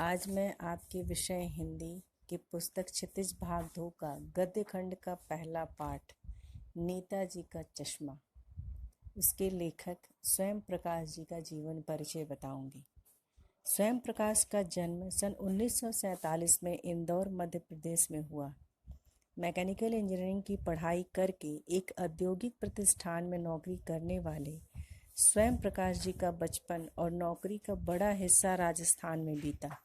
आज मैं आपके विषय हिंदी की पुस्तक क्षितिज भाग 2 का गद्य खंड का पहला पाठ नेताजी का चश्मा, उसके लेखक स्वयं प्रकाश जी का जीवन परिचय बताऊंगी। स्वयं प्रकाश का जन्म सन 1947 में इंदौर मध्य प्रदेश में हुआ। मैकेनिकल इंजीनियरिंग की पढ़ाई करके एक औद्योगिक प्रतिष्ठान में नौकरी करने वाले स्वयं प्रकाश जी का बचपन और नौकरी का बड़ा हिस्सा राजस्थान में बीता।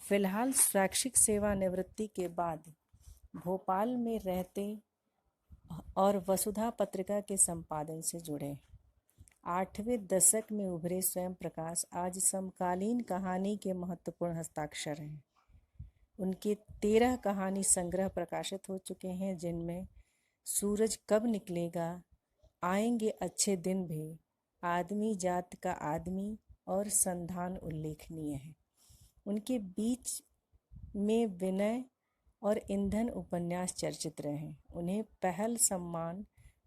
फिलहाल स्वैच्छिक सेवानिवृत्ति के बाद भोपाल में रहते और वसुधा पत्रिका के संपादन से जुड़े। 8वें दशक में उभरे स्वयं प्रकाश आज समकालीन कहानी के महत्वपूर्ण हस्ताक्षर हैं। उनके 13 कहानी संग्रह प्रकाशित हो चुके हैं, जिनमें सूरज कब निकलेगा, आएंगे अच्छे दिन भी, आदमी जात का आदमी और संधान उल्लेखनीय है। उनके बीच में विनय और ईंधन उपन्यास चर्चित रहे। उन्हें पहल सम्मान,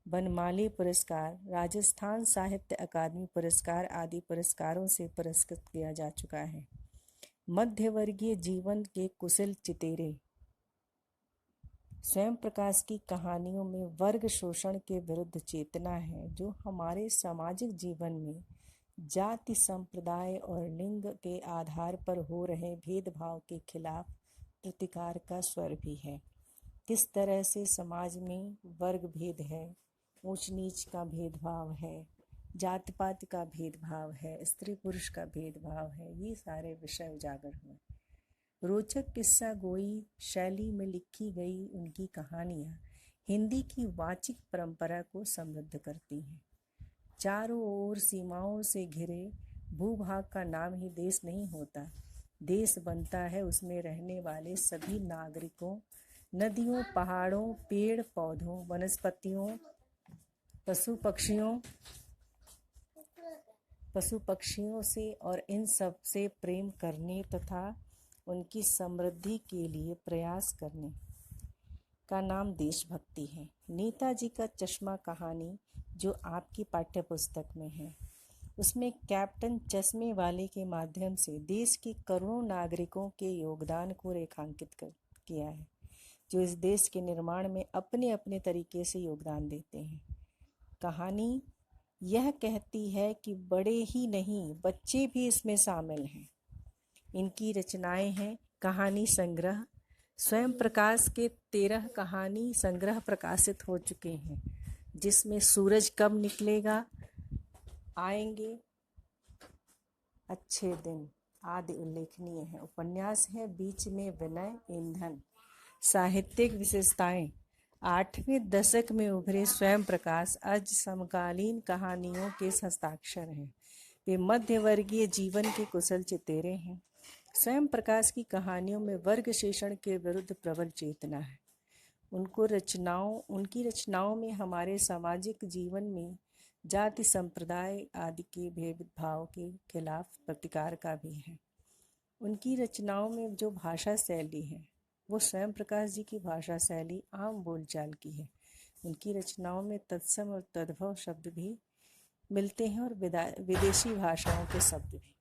बनमाली पुरस्कार, राजस्थान साहित्य अकादमी पुरस्कार आदि पुरस्कारों से पुरस्कृत किया जा चुका है। मध्यवर्गीय जीवन के कुशल चितेरे स्वयं प्रकाश की कहानियों में वर्ग शोषण के विरुद्ध चेतना है, जो हमारे सामाजिक जीवन में जाति, संप्रदाय और लिंग के आधार पर हो रहे भेदभाव के खिलाफ प्रतिकार का स्वर भी है। किस तरह से समाज में वर्ग भेद है, ऊंच नीच का भेदभाव है, जाति पात का भेदभाव है, स्त्री पुरुष का भेदभाव है, ये सारे विषय उजागर हुए। रोचक किस्सा गोई शैली में लिखी गई उनकी कहानियाँ हिंदी की वाचिक परंपरा को समृद्ध करती हैं। चारों ओर सीमाओं से घिरे भूभाग का नाम ही देश नहीं होता। देश बनता है उसमें रहने वाले सभी नागरिकों, नदियों, पहाड़ों, पेड़ पौधों, वनस्पतियों, पशु पक्षियों से और इन सब से प्रेम करने तथा उनकी समृद्धि के लिए प्रयास करने का नाम देशभक्ति है। नेताजी का चश्मा कहानी जो आपकी पाठ्य पुस्तक में है, उसमें कैप्टन चश्मे वाले के माध्यम से देश के करोड़ों नागरिकों के योगदान को रेखांकित किया है, जो इस देश के निर्माण में अपने अपने तरीके से योगदान देते हैं। कहानी यह कहती है कि बड़े ही नहीं, बच्चे भी इसमें शामिल हैं। इनकी रचनाएं हैं कहानी संग्रह। स्वयं प्रकाश के 13 कहानी संग्रह प्रकाशित हो चुके हैं, जिसमें सूरज कब निकलेगा, आएंगे अच्छे दिन आदि उल्लेखनीय है। उपन्यास है बीच में विनय, ईंधन। साहित्यिक विशेषताएं 8वें दशक में उभरे स्वयं प्रकाश आज समकालीन कहानियों के हस्ताक्षर हैं। वे मध्यवर्गीय जीवन के कुशल चितेरे हैं। स्वयं प्रकाश की कहानियों में वर्ग शोषण के विरुद्ध प्रबल चेतना है। उनकी रचनाओं में हमारे सामाजिक जीवन में जाति, संप्रदाय आदि के भेदभाव के खिलाफ प्रतिकार का भी है। उनकी रचनाओं में जो भाषा शैली है, वो स्वयं प्रकाश जी की भाषा शैली आम बोलचाल की है। उनकी रचनाओं में तत्सम और तद्भव शब्द भी मिलते हैं और विदेशी भाषाओं के शब्द भी।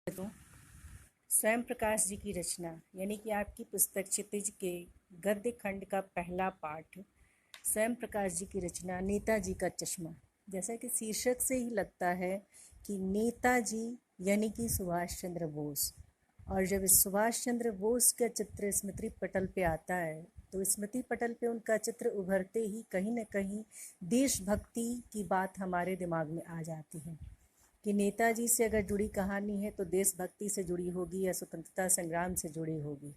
तो स्वयं प्रकाश जी की रचना यानी कि आपकी पुस्तक क्षितिज के गद्य खंड का पहला पाठ स्वयं प्रकाश जी की रचना नेताजी का चश्मा। जैसा कि शीर्षक से ही लगता है कि नेताजी यानी कि सुभाष चंद्र बोस, और जब सुभाष चंद्र बोस का चित्र स्मृति पटल पे आता है तो स्मृति पटल पे उनका चित्र उभरते ही कहीं न कहीं देशभक्ति की बात हमारे दिमाग में आ जाती है कि नेताजी से अगर जुड़ी कहानी है तो देशभक्ति से जुड़ी होगी या स्वतंत्रता संग्राम से जुड़ी होगी।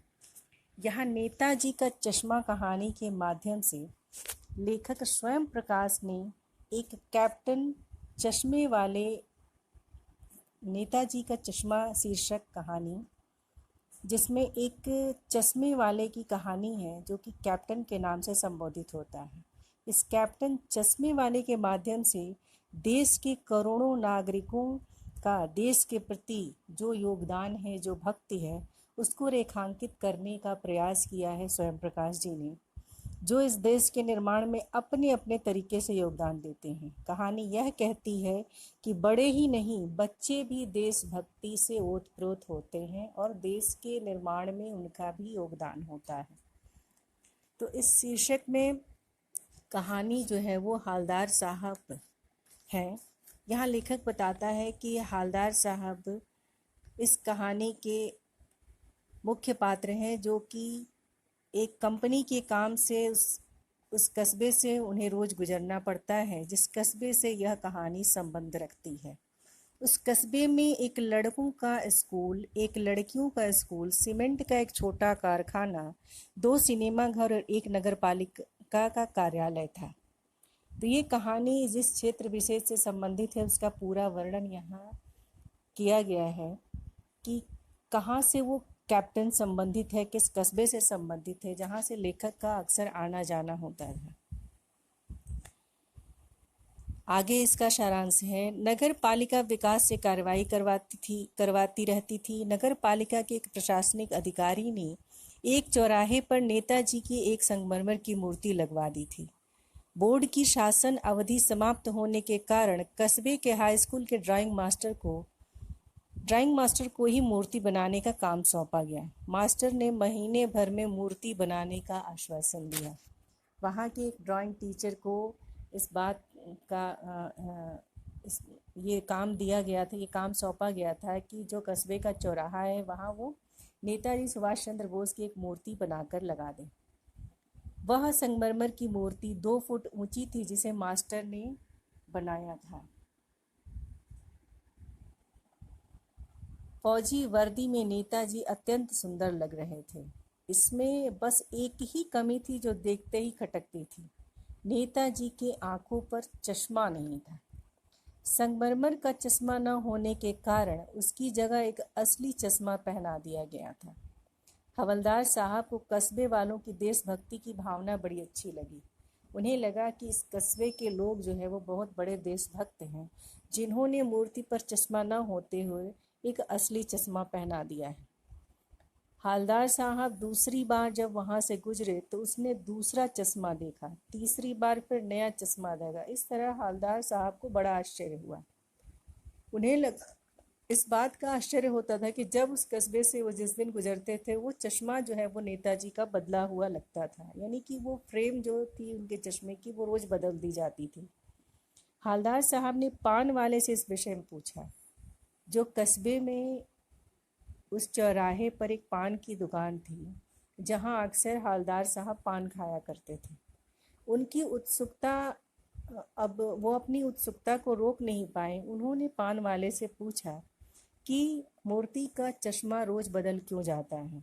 यहाँ नेताजी का चश्मा कहानी के माध्यम से लेखक स्वयं प्रकाश ने एक कैप्टन चश्मे वाले, नेताजी का चश्मा शीर्षक कहानी, जिसमें एक चश्मे वाले की कहानी है जो कि कैप्टन के नाम से संबोधित होता है। इस कैप्टन चश्मे वाले के माध्यम से देश के करोड़ों नागरिकों का देश के प्रति जो योगदान है, जो भक्ति है, उसको रेखांकित करने का प्रयास किया है स्वयं प्रकाश जी ने, जो इस देश के निर्माण में अपने अपने तरीके से योगदान देते हैं। कहानी यह कहती है कि बड़े ही नहीं, बच्चे भी देशभक्ति से ओतप्रोत होते हैं और देश के निर्माण में उनका भी योगदान होता है। तो इस शीर्षक में कहानी जो है वो हालदार साहब है। यहाँ लेखक बताता है कि हालदार साहब इस कहानी के मुख्य पात्र हैं, जो कि एक कंपनी के काम से उस कस्बे से उन्हें रोज़ गुजरना पड़ता है, जिस कस्बे से यह कहानी संबंध रखती है। उस कस्बे में एक लड़कों का स्कूल, एक लड़कियों का स्कूल, सीमेंट का एक छोटा कारखाना, 2 सिनेमा घर और एक नगर पालिका का कार्यालय था। तो ये कहानी जिस क्षेत्र विशेष से संबंधित है उसका पूरा वर्णन यहाँ किया गया है कि कहाँ से वो कैप्टन संबंधित है, किस कस्बे से संबंधित है, जहाँ से लेखक का अक्सर आना जाना होता था। आगे इसका सारांश है। नगर पालिका विकास से कार्रवाई करवाती रहती थी। नगर पालिका के एक प्रशासनिक अधिकारी ने एक चौराहे पर नेताजी की एक संगमरमर की मूर्ति लगवा दी थी। बोर्ड की शासन अवधि समाप्त होने के कारण कस्बे के हाई स्कूल के ड्राइंग मास्टर को ही मूर्ति बनाने का काम सौंपा गया। मास्टर ने महीने भर में मूर्ति बनाने का आश्वासन दिया। वहाँ के एक ड्राइंग टीचर को इस बात का ये काम दिया गया था, ये काम सौंपा गया था कि जो कस्बे का चौराहा है वहाँ वो नेताजी सुभाष चंद्र बोस की एक मूर्ति बनाकर लगा दें। वह संगमरमर की मूर्ति 2 फुट ऊंची थी, जिसे मास्टर ने बनाया था। फौजी वर्दी में नेताजी अत्यंत सुंदर लग रहे थे। इसमें बस एक ही कमी थी जो देखते ही खटकती थी। नेताजी के आंखों पर चश्मा नहीं था। संगमरमर का चश्मा न होने के कारण उसकी जगह एक असली चश्मा पहना दिया गया था। हवलदार साहब को कस्बे वालों की देशभक्ति की भावना बड़ी अच्छी लगी। उन्हें लगा कि इस कस्बे के लोग जो है वो बहुत बड़े देशभक्त हैं, जिन्होंने मूर्ति पर चश्मा न होते हुए एक असली चश्मा पहना दिया है। हालदार साहब दूसरी बार जब वहाँ से गुजरे तो उसने दूसरा चश्मा देखा, तीसरी बार फिर नया चश्मा देखा। इस तरह हालदार साहब को बड़ा आश्चर्य हुआ। उन्हें लगा, इस बात का आश्चर्य होता था कि जब उस कस्बे से वो जिस दिन गुजरते थे वो चश्मा जो है वो नेताजी का बदला हुआ लगता था, यानी कि वो फ्रेम जो थी उनके चश्मे की वो रोज़ बदल दी जाती थी। हालदार साहब ने पान वाले से इस विषय में पूछा। जो कस्बे में उस चौराहे पर एक पान की दुकान थी, जहां अक्सर हालदार साहब पान खाया करते थे। उनकी उत्सुकता, अब वो अपनी उत्सुकता को रोक नहीं पाए। उन्होंने पान वाले से पूछा कि मूर्ति का चश्मा रोज बदल क्यों जाता है।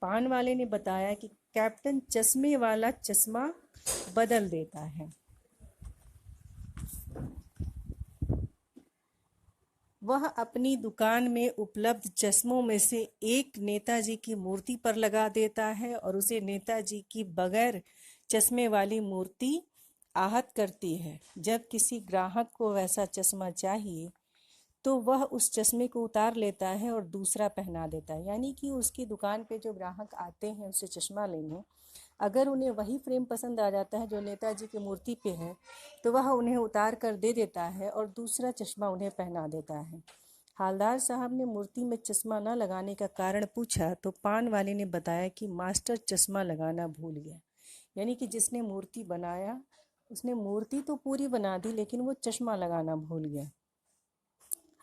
पान वाले ने बताया कि कैप्टन चश्मे वाला चश्मा बदल देता है। वह अपनी दुकान में उपलब्ध चश्मों में से एक नेताजी की मूर्ति पर लगा देता है और उसे नेताजी की बगैर चश्मे वाली मूर्ति आहत करती है। जब किसी ग्राहक को वैसा चश्मा चाहिए तो वह उस चश्मे को उतार लेता है और दूसरा पहना देता है। यानी कि उसकी दुकान पे जो ग्राहक आते हैं उससे चश्मा लेने, अगर उन्हें वही फ्रेम पसंद आ जाता है जो नेताजी की मूर्ति पे है तो वह उन्हें उतार कर दे देता है और दूसरा चश्मा उन्हें पहना देता है। हालदार साहब ने मूर्ति में चश्मा न लगाने का कारण पूछा तो पान वाले ने बताया कि मास्टर चश्मा लगाना भूल गया। यानी कि जिसने मूर्ति बनाया उसने मूर्ति तो पूरी बना दी लेकिन वो चश्मा लगाना भूल गया।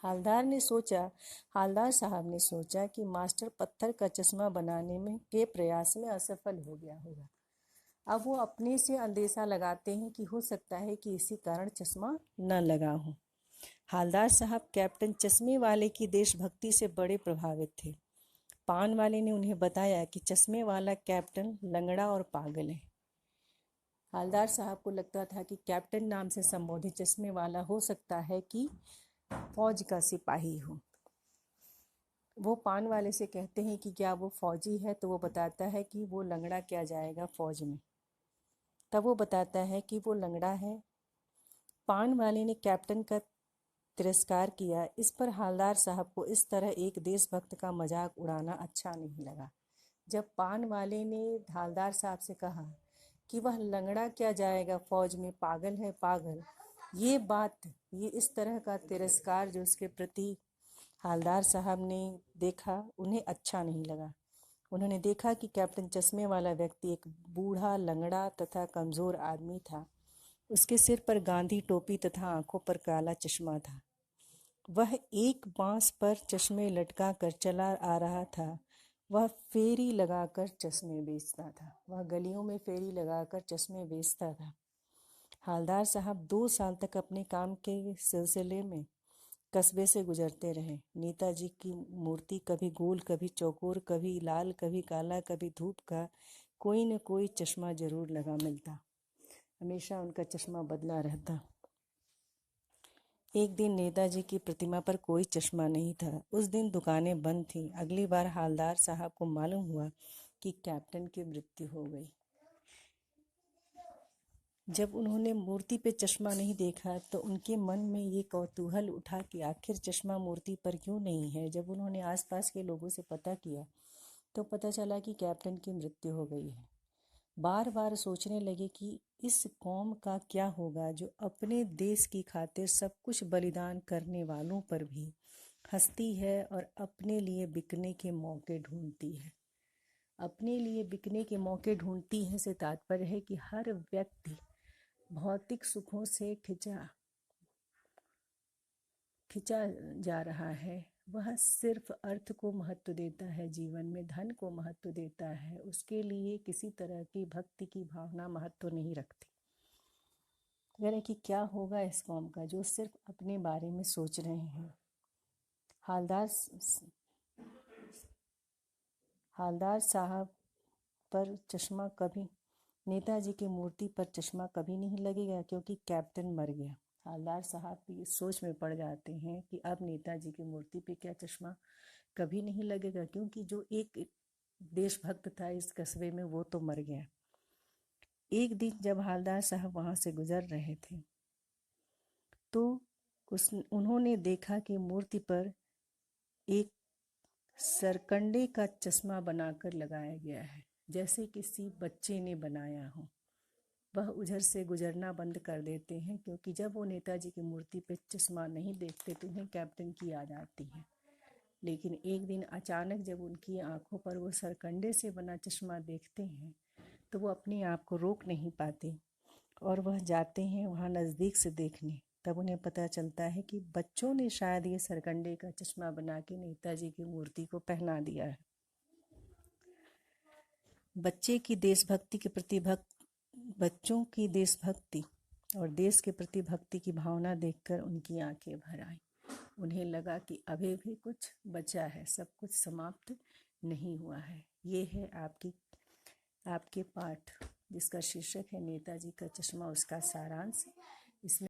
हालदार साहब ने सोचा कि मास्टर पत्थर का चश्मा बनाने में के प्रयास में असफल हो गया होगा। अब वो अपने से अंदेशा लगाते हैं कि हो सकता है कि इसी कारण चश्मा न लगा हो। हालदार साहब कैप्टन चश्मे वाले की देशभक्ति से बड़े प्रभावित थे। पान वाले ने उन्हें बताया कि चश्मे वाला कैप्टन लंगड़ा और पागल है। हालदार साहब को लगता था कि कैप्टन नाम से संबोधित चश्मे वाला हो सकता है कि फौज का सिपाही हो। वो पान वाले से कहते हैं कि क्या वो फौजी है, तो वो बताता है कि वो लंगड़ा क्या जाएगा फौज में। तब वो बताता है कि वो लंगड़ा है। पान वाले ने कैप्टन का तिरस्कार किया। इस पर हालदार साहब को इस तरह एक देशभक्त का मजाक उड़ाना अच्छा नहीं लगा। जब पान वाले ने हालदार साहब से कहा कि वह लंगड़ा क्या जाएगा फौज में, पागल है पागल। ये बात, ये इस तरह का तिरस्कार जो उसके प्रति हालदार साहब ने देखा, उन्हें अच्छा नहीं लगा। उन्होंने देखा कि कैप्टन चश्मे वाला व्यक्ति एक बूढ़ा, लंगड़ा तथा कमज़ोर आदमी था। उसके सिर पर गांधी टोपी तथा आंखों पर काला चश्मा था। वह एक बांस पर चश्मे लटका कर चला आ रहा था। वह फेरी लगाकर चश्मे बेचता था। वह गलियों में फेरी लगाकर चश्मे बेचता था। हालदार साहब 2 साल तक अपने काम के सिलसिले में कस्बे से गुजरते रहे। नेताजी की मूर्ति कभी गोल, कभी चौकोर, कभी लाल, कभी काला, कभी धूप का कोई न कोई चश्मा जरूर लगा मिलता। हमेशा उनका चश्मा बदला रहता। एक दिन नेताजी की प्रतिमा पर कोई चश्मा नहीं था। उस दिन दुकानें बंद थीं। अगली बार हालदार साहब को मालूम हुआ कि कैप्टन की मृत्यु हो गई। जब उन्होंने मूर्ति पे चश्मा नहीं देखा तो उनके मन में ये कौतूहल उठा कि आखिर चश्मा मूर्ति पर क्यों नहीं है। जब उन्होंने आसपास के लोगों से पता किया तो पता चला कि कैप्टन की मृत्यु हो गई है। बार बार सोचने लगे कि इस कौम का क्या होगा जो अपने देश की खातिर सब कुछ बलिदान करने वालों पर भी हंसती है और अपने लिए बिकने के मौके ढूंढती है। अपने लिए बिकने के मौके ढूंढती है से तात्पर्य है कि हर व्यक्ति भौतिक सुखों से खिंचा जा रहा है। वह सिर्फ अर्थ को महत्व देता है, जीवन में धन को महत्व देता है। उसके लिए किसी तरह की भक्ति की भावना महत्व नहीं रखती। यानी कि क्या होगा इस कौम का जो सिर्फ अपने बारे में सोच रहे हैं। हालदार साहब पर चश्मा कभी, नेताजी की मूर्ति पर चश्मा कभी नहीं लगेगा क्योंकि कैप्टन मर गया। हालदार साहब भी इस सोच में पड़ जाते हैं कि अब नेताजी की मूर्ति पे क्या चश्मा कभी नहीं लगेगा क्योंकि जो एक देशभक्त था इस कस्बे में वो तो मर गया। एक दिन जब हालदार साहब वहाँ से गुजर रहे थे तो उन्होंने देखा कि मूर्ति पर एक सरकंडे का चश्मा बनाकर लगाया गया है, जैसे किसी बच्चे ने बनाया हो। वह उधर से गुजरना बंद कर देते हैं क्योंकि जब वो नेताजी की मूर्ति पे चश्मा नहीं देखते तो उन्हें कैप्टन की याद आती है। लेकिन एक दिन अचानक जब उनकी आंखों पर वो सरकंडे से बना चश्मा देखते हैं तो वो अपने आप को रोक नहीं पाते और वह जाते हैं वहाँ नज़दीक से देखने। तब उन्हें पता चलता है कि बच्चों ने शायद ये सरकंडे का चश्मा बना के नेताजी की मूर्ति को पहना दिया है। बच्चों की देशभक्ति और देश के प्रति भक्ति की भावना देखकर उनकी आंखें भर आईं। उन्हें लगा कि अभी भी कुछ बचा है, सब कुछ समाप्त नहीं हुआ है। ये है आपके पाठ जिसका शीर्षक है नेताजी का चश्मा, उसका सारांश। इसमें